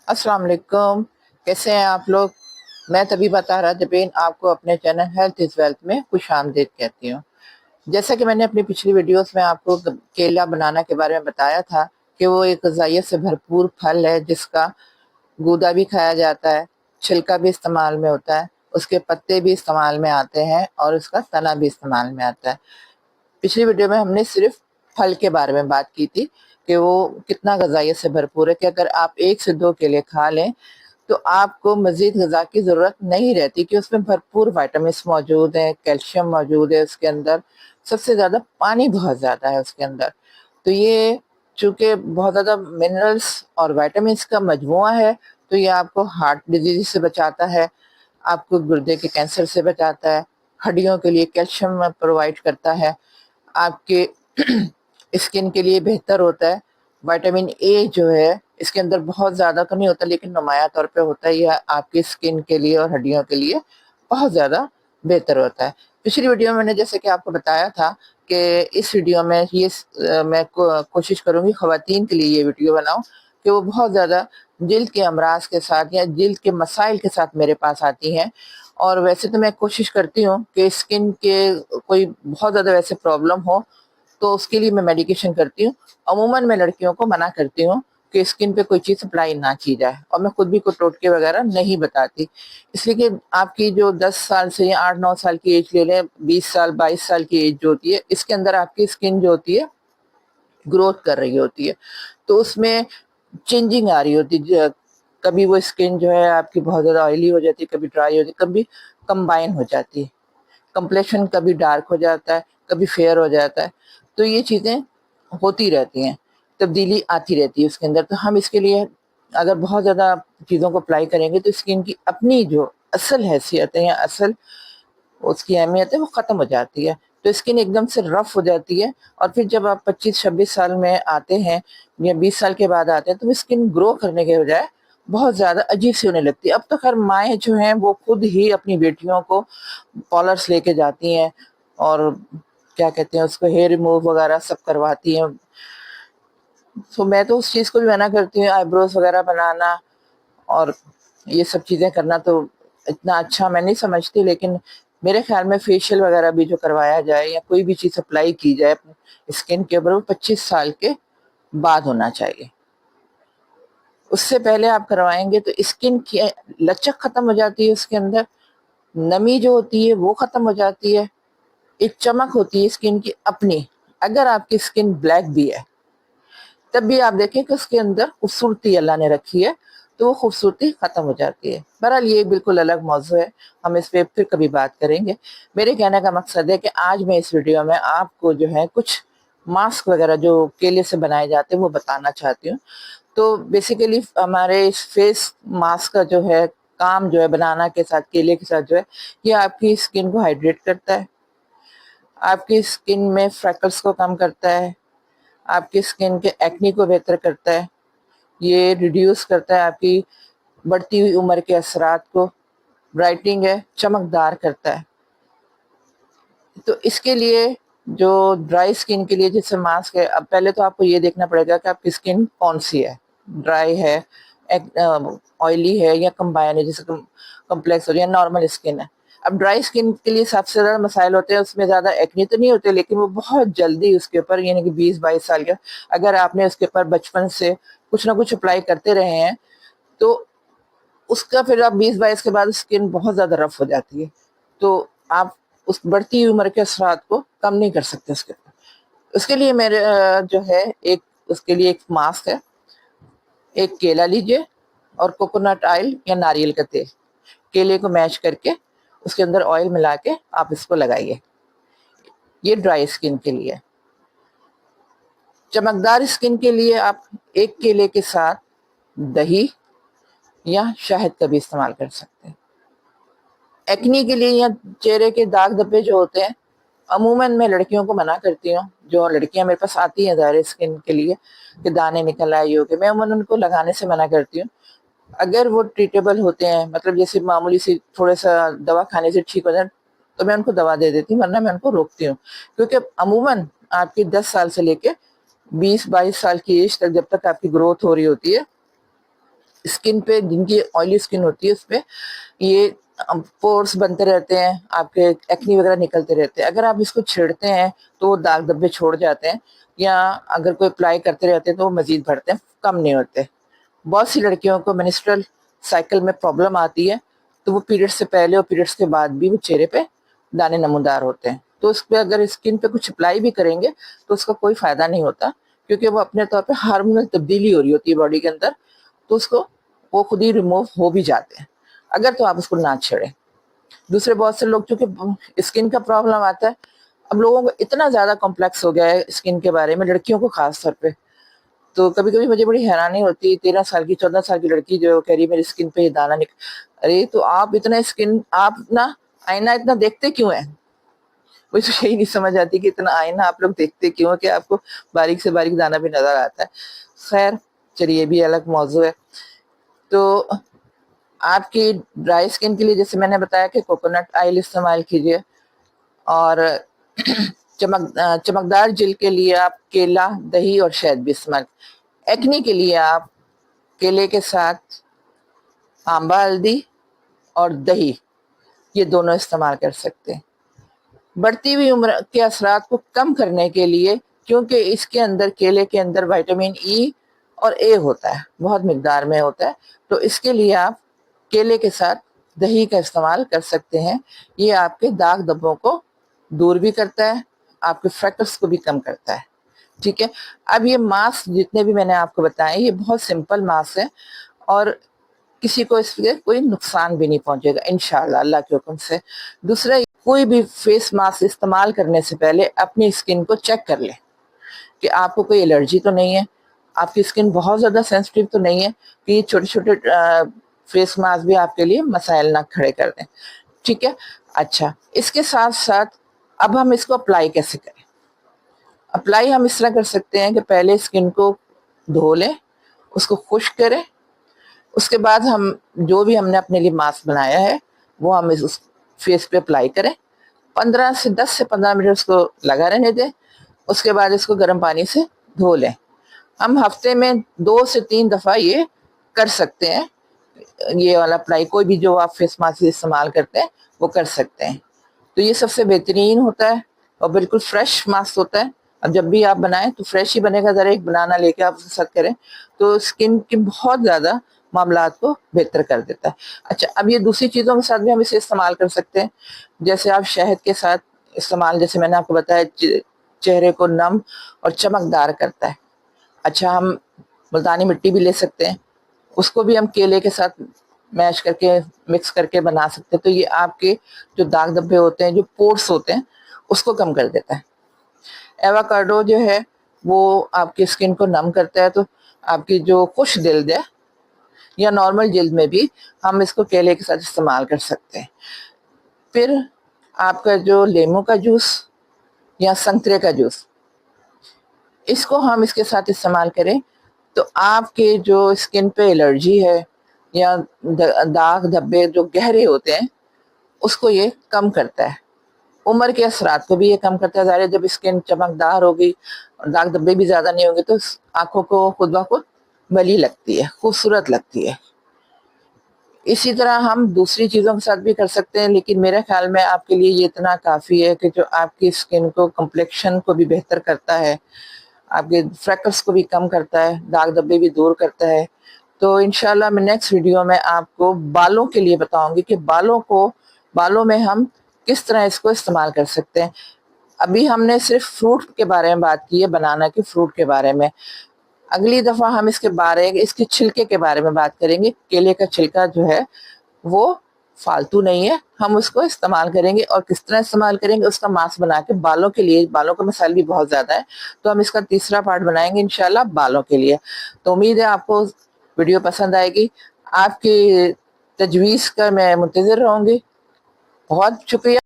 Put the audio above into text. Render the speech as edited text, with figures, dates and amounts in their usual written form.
अस्सलाम वालेकुम। कैसे हैं आप लोग? मैं तभी बता रहा जबीन आपको अपने चैनल हेल्थ इज़ वेल्थ में खुश आमदीद कहती हूँ। जैसा कि मैंने अपनी पिछली वीडियोस में आपको केला बनाना के बारे में बताया था कि वो एक ग़िज़ाइयत से भरपूर फल है जिसका गूदा भी खाया जाता है, छिलका भी इस्तेमाल में होता है, उसके पत्ते भी इस्तेमाल में आते हैं और उसका तना भी इस्तेमाल में आता है। पिछली वीडियो में हमने सिर्फ फल के बारे में बात की थी कि वो कितना ग़िज़ाइयत से भरपूर है कि अगर आप 1 से 2 केले खा लें तो आपको मज़ीद ग़िज़ा की ज़रूरत नहीं रहती कि उसमें भरपूर विटामिन्स मौजूद हैं, कैल्शियम मौजूद है उसके अंदर, सबसे ज़्यादा पानी बहुत ज़्यादा है उसके अंदर। तो ये चूँकि बहुत ज़्यादा मिनरल्स और विटामिन्स का मजमूआ है, तो ये आपको हार्ट डिज़ीज़ से बचाता है, आपको गुर्दे के कैंसर से बचाता है, हड्डियों के लिए कैल्शियम प्रोवाइड करता है, आपके स्किन के लिए बेहतर होता है। विटामिन ए जो है इसके अंदर बहुत ज़्यादा तो नहीं होता लेकिन नुमायाँ तौर पे होता है, यह आपकी स्किन के लिए और हड्डियों के लिए बहुत ज़्यादा बेहतर होता है। पिछली वीडियो में मैंने जैसे कि आपको बताया था कि इस वीडियो में मैं कोशिश करूँगी ख़वातीन के लिए ये वीडियो बनाऊँ कि वो बहुत ज़्यादा जिल्द के अमराज़ के साथ या जिल्द के मसाइल के साथ मेरे पास आती हैं। और वैसे तो मैं कोशिश करती हूँ कि स्किन के कोई बहुत ज़्यादा वैसे प्रॉब्लम हो तो उसके लिए मैं मेडिकेशन करती हूँ। अमूमन मैं लड़कियों को मना करती हूँ कि स्किन पे कोई चीज़ अप्लाई ना की जाए और मैं खुद भी कोई टोटके वगैरह नहीं बताती। इसलिए कि आपकी जो 10 साल से या 8-9 साल की एज ले लें, 20 साल, 22 साल की एज जो होती है, इसके अंदर आपकी स्किन जो होती है ग्रोथ कर रही होती है। तो उसमें चेंजिंग आ रही होती है। कभी वो स्किन जो है आपकी बहुत ज़्यादा ऑयली हो जाती है, कभी ड्राई हो जाती है, कभी कंबाइन हो जाती है। कंप्लेक्शन कभी डार्क हो जाता है, कभी फेयर हो जाता है। तो ये चीज़ें होती रहती हैं, तब्दीली आती रहती है उसके अंदर। तो हम इसके लिए अगर बहुत ज़्यादा चीज़ों को अप्लाई करेंगे तो स्किन की अपनी जो असल हैसियत है या असल उसकी अहमियत है वो ख़त्म हो जाती है। तो स्किन एकदम से रफ़ हो जाती है और फिर जब आप 25-26 साल में आते हैं या 20 साल के बाद आते हैं तो वो स्किन ग्रो करने के बजाय बहुत ज़्यादा अजीब-सी होने लगती है। अब तो ख़ैर माएँ जो हैं वो खुद ही अपनी बेटियों को पार्लर्स लेके जाती हैं और क्या कहते हैं उसको हेयर रिमूव वगैरह सब करवाती हैं। तो मैं तो उस चीज़ को भी मना करती हूँ, आईब्रोज़ वगैरह बनाना और ये सब चीज़ें करना तो इतना अच्छा मैं नहीं समझती, लेकिन मेरे ख़्याल में फेशियल वगैरह भी जो करवाया जाए या कोई भी चीज़ अप्लाई की जाए अपने स्किन के ऊपर वो 25 साल के बाद होना चाहिए। उससे पहले आप करवाएँगे तो स्किन की लचक ख़त्म हो जाती है उसके अंदर, नमी जो होती है वो ख़त्म हो जाती है, एक चमक होती है स्किन की अपनी। अगर आपकी स्किन ब्लैक भी है तब भी आप देखें कि उसके अंदर खूबसूरती अल्लाह ने रखी है, तो वो खूबसूरती ख़त्म हो जाती है। बहरहाल ये बिल्कुल अलग मौज़ू है, हम इस पे फिर कभी बात करेंगे। मेरे कहने का मकसद है कि आज मैं इस वीडियो में आपको जो है कुछ मास्क वगैरह जो केले से बनाए जाते हैं वो बताना चाहती हूँ। तो बेसिकली हमारे इस फेस मास्क का जो है काम जो है बनाना के साथ केले के साथ जो है, ये आपकी स्किन को हाइड्रेट करता है, आपकी स्किन में फ्रैकल्स को कम करता है, आपकी स्किन के एक्ने को बेहतर करता है, ये रिड्यूस करता है आपकी बढ़ती हुई उम्र के असरात को, ब्राइटनिंग है, चमकदार करता है। तो इसके लिए जो ड्राई स्किन के लिए जैसे मास्क है, अब पहले तो आपको ये देखना पड़ेगा कि आपकी स्किन कौन-सी है, ड्राई है, ऑयली है या कंबाइन है, जैसे कॉम्प्लेक्स हो या नॉर्मल स्किन है। अब ड्राई स्किन के लिए सबसे ज़्यादा मसाइल होते हैं, उसमें ज़्यादा एक्ने तो नहीं होते लेकिन वो बहुत जल्दी उसके ऊपर यानी कि 20-22 साल का अगर आपने उसके ऊपर बचपन से कुछ ना कुछ अप्लाई करते रहे हैं, तो उसका फिर आप 20-22 के बाद स्किन बहुत ज़्यादा रफ हो जाती है। तो आप उस बढ़ती हुई उम्र के असरात को कम नहीं कर सकते उसके ऊपर। उसके लिए मेरे जो है एक उसके लिए एक मास्क है, एक केला लीजिए और कोकोनट ऑयल या नारियल का तेल, केले को मैश करके उसके अंदर ऑयल मिला के आप इसको लगाइए। ये ड्राई स्किन के लिए। चमकदार स्किन के लिए आप एक केले के साथ दही या शहद का भी इस्तेमाल कर सकते हैं। एक्ने के लिए या चेहरे के दाग धब्बे जो होते हैं, अमूमन मैं लड़कियों को मना करती हूँ, जो लड़कियां मेरे पास आती हैं ज़ाहिर स्किन के लिए कि दाने निकल आए ये हो गए, मैं अमूमन उनको लगाने से मना करती हूँ। अगर वो ट्रीटेबल होते हैं, मतलब जैसे मामूली सी थोड़ा सा दवा खाने से ठीक हो जाए तो मैं उनको दवा दे देती हूँ, वरना मैं उनको रोकती हूँ। क्योंकि अमूमन आपकी 10 साल से लेके 20-22 साल की एज तक जब तक आपकी ग्रोथ हो रही होती है, اسکن پہ، جن کی آئلی اسکن ہوتی ہے اس پہ یہ پورس بنتے رہتے ہیں، آپ کے ایکنی وغیرہ نکلتے رہتے ہیں. اگر آپ اس کو چھیڑتے ہیں تو وہ داغ دھبے چھوڑ جاتے ہیں، یا اگر کوئی اپلائی کرتے رہتے ہیں تو وہ مزید بڑھتے ہیں، کم نہیں ہوتے. بہت سی لڑکیوں کو منسٹرل سائیکل میں پرابلم آتی ہے، تو وہ پیریڈ سے پہلے اور پیریڈس کے بعد بھی وہ چہرے پہ دانے نمودار ہوتے ہیں. تو اس پہ اگر اسکن پہ کچھ اپلائی بھی کریں گے تو اس کا کوئی فائدہ نہیں ہوتا، کیونکہ وہ اپنے طور پہ ہارمونل تبدیلی ہو رہی ہوتی ہے باڈی کے اندر، تو اس کو وہ خود ہی ریموو ہو بھی جاتے ہیں اگر تو آپ اس کو نہ چھیڑیں. دوسرے بہت سے لوگ چونکہ اسکن کا پرابلم آتا ہے، اب لوگوں کو اتنا زیادہ کمپلیکس ہو گیا ہے اسکن کے بارے میں، لڑکیوں کو خاص طور پہ. تو کبھی کبھی مجھے بڑی حیرانی ہوتی ہے، 13 سال کی 14 سال کی لڑکی جو کہہ رہی میری اسکن پہ یہ دانا ارے تو آپ اتنا اسکن، آپ اتنا آئینہ اتنا دیکھتے کیوں ہیں؟ مجھے تو یہی نہیں سمجھ آتی کہ اتنا آئینہ آپ لوگ دیکھتے کیوں کہ آپ کو باریک سے باریک دانہ بھی نظر آتا ہے. خیر چلیے یہ بھی الگ موضوع ہے. تو آپ کی ڈرائی اسکن کے لیے جیسے میں نے بتایا کہ کوکونٹ آئل استعمال کیجیے، اور چمکدار جلد کے لیے آپ کیلا، دہی اور شہد بھی استعمال. ایکنی کے لیے آپ کیلے کے ساتھ آمبا ہلدی اور دہی یہ دونوں استعمال کر سکتے ہیں. بڑھتی ہوئی عمر کے اثرات کو کم کرنے کے لیے، کیونکہ اس کے اندر کیلے کے اندر وٹامن ای اور اے ہوتا ہے، بہت مقدار میں ہوتا ہے، تو اس کے لیے آپ کیلے کے ساتھ دہی کا استعمال کر سکتے ہیں. یہ آپ کے داغ دھبوں کو دور بھی کرتا ہے، آپ کے فریکلز کو بھی کم کرتا ہے. ٹھیک ہے. اب یہ ماسک جتنے بھی میں نے آپ کو بتائے یہ بہت سمپل ماسک ہے، اور کسی کو اس سے کوئی نقصان بھی نہیں پہنچے گا انشاءاللہ اللہ کے حکم سے. دوسرا، کوئی بھی فیس ماسک استعمال کرنے سے پہلے اپنی اسکن کو چیک کر لیں کہ آپ کو کوئی الرجی تو نہیں ہے، آپ کی اسکن بہت زیادہ سینسٹیو تو نہیں ہے کہ یہ چھوٹے چھوٹے فیس ماسک بھی آپ کے لیے مسائل نہ کھڑے کر دیں. ٹھیک ہے. اچھا، اس کے ساتھ ساتھ اب ہم اس کو اپلائی کیسے کریں؟ اپلائی ہم اس طرح کر سکتے ہیں کہ پہلے اسکن کو دھو لیں، اس کو خشک کریں، اس کے بعد جو بھی ہم نے اپنے لیے ماسک بنایا ہے وہ ہم اس فیس پہ اپلائی کریں. 10 سے 15 منٹ اس کو لگا رہنے دیں. اس کے بعد اس کو گرم پانی سے دھو لیں. ہم ہفتے میں 2 سے 3 دفعہ یہ کر سکتے ہیں، یہ والا اپلائی کوئی بھی جو آپ فیس ماسک استعمال کرتے ہیں وہ کر سکتے ہیں. تو یہ سب سے بہترین ہوتا ہے اور بالکل فریش ماسک ہوتا ہے. اب جب بھی آپ بنائیں تو فریش ہی بنے گا، ذرا ایک بنانا لے کے آپ اس کے ساتھ کریں تو اسکن کے بہت زیادہ معاملات کو بہتر کر دیتا ہے. اچھا، اب یہ دوسری چیزوں کے ساتھ بھی ہم اسے استعمال کر سکتے ہیں، جیسے آپ شہد کے ساتھ استعمال، جیسے میں نے آپ کو بتایا چہرے کو نم اور چمکدار کرتا ہے. اچھا، ہم ملتانی مٹی بھی لے سکتے ہیں، اس کو بھی ہم کیلے کے ساتھ میش کر کے مکس کر کے بنا سکتے ہیں. تو یہ آپ کے جو داغ دھبے ہوتے ہیں، جو پورس ہوتے ہیں، اس کو کم کر دیتا ہے. ایووکاڈو جو ہے وہ آپ کی اسکن کو نم کرتا ہے، تو آپ کی جو خشک جلد ہے یا نارمل جلد میں بھی ہم اس کو کیلے کے ساتھ استعمال کر سکتے ہیں. پھر آپ کا جو لیمو کا جوس یا سنترے کا جوس، اس کو ہم اس کے ساتھ استعمال کریں تو آپ کے جو اسکن پہ الرجی ہے یا داغ دھبے جو گہرے ہوتے ہیں اس کو یہ کم کرتا ہے. عمر کے اثرات کو بھی یہ کم کرتا ہے. ظاہر ہے جب اسکن چمکدار ہوگی اور داغ دھبے بھی زیادہ نہیں ہوں گے تو آنکھوں کو خود بخود بھلی لگتی ہے، خوبصورت لگتی ہے. اسی طرح ہم دوسری چیزوں کے ساتھ بھی کر سکتے ہیں، لیکن میرے خیال میں آپ کے لیے یہ اتنا کافی ہے کہ جو آپ کی اسکن کو کمپلیکشن کو بھی بہتر کرتا ہے، آپ کے فریکلز کو بھی کم کرتا ہے، داغ دھبے بھی دور کرتا ہے. تو انشاءاللہ میں نیکسٹ ویڈیو میں آپ کو بالوں کے لیے بتاؤں گی کہ بالوں میں ہم کس طرح اس کو استعمال کر سکتے ہیں. ابھی ہم نے صرف فروٹ کے بارے میں بات کی ہے، بنانا کے فروٹ کے بارے میں. اگلی دفعہ ہم اس کے چھلکے کے بارے میں بات کریں گے. کیلے کا چھلکا جو ہے وہ فالتو نہیں ہے، ہم اس کو استعمال کریں گے، اور کس طرح استعمال کریں گے اس کا ماسک بنا کے بالوں کے لیے. بالوں کا مسائل بھی بہت زیادہ ہے، تو ہم اس کا تیسرا پارٹ بنائیں گے انشاءاللہ بالوں کے لیے. تو امید ہے آپ کو ویڈیو پسند آئے گی. آپ کی تجویز کا میں منتظر رہوں گی. بہت شکریہ.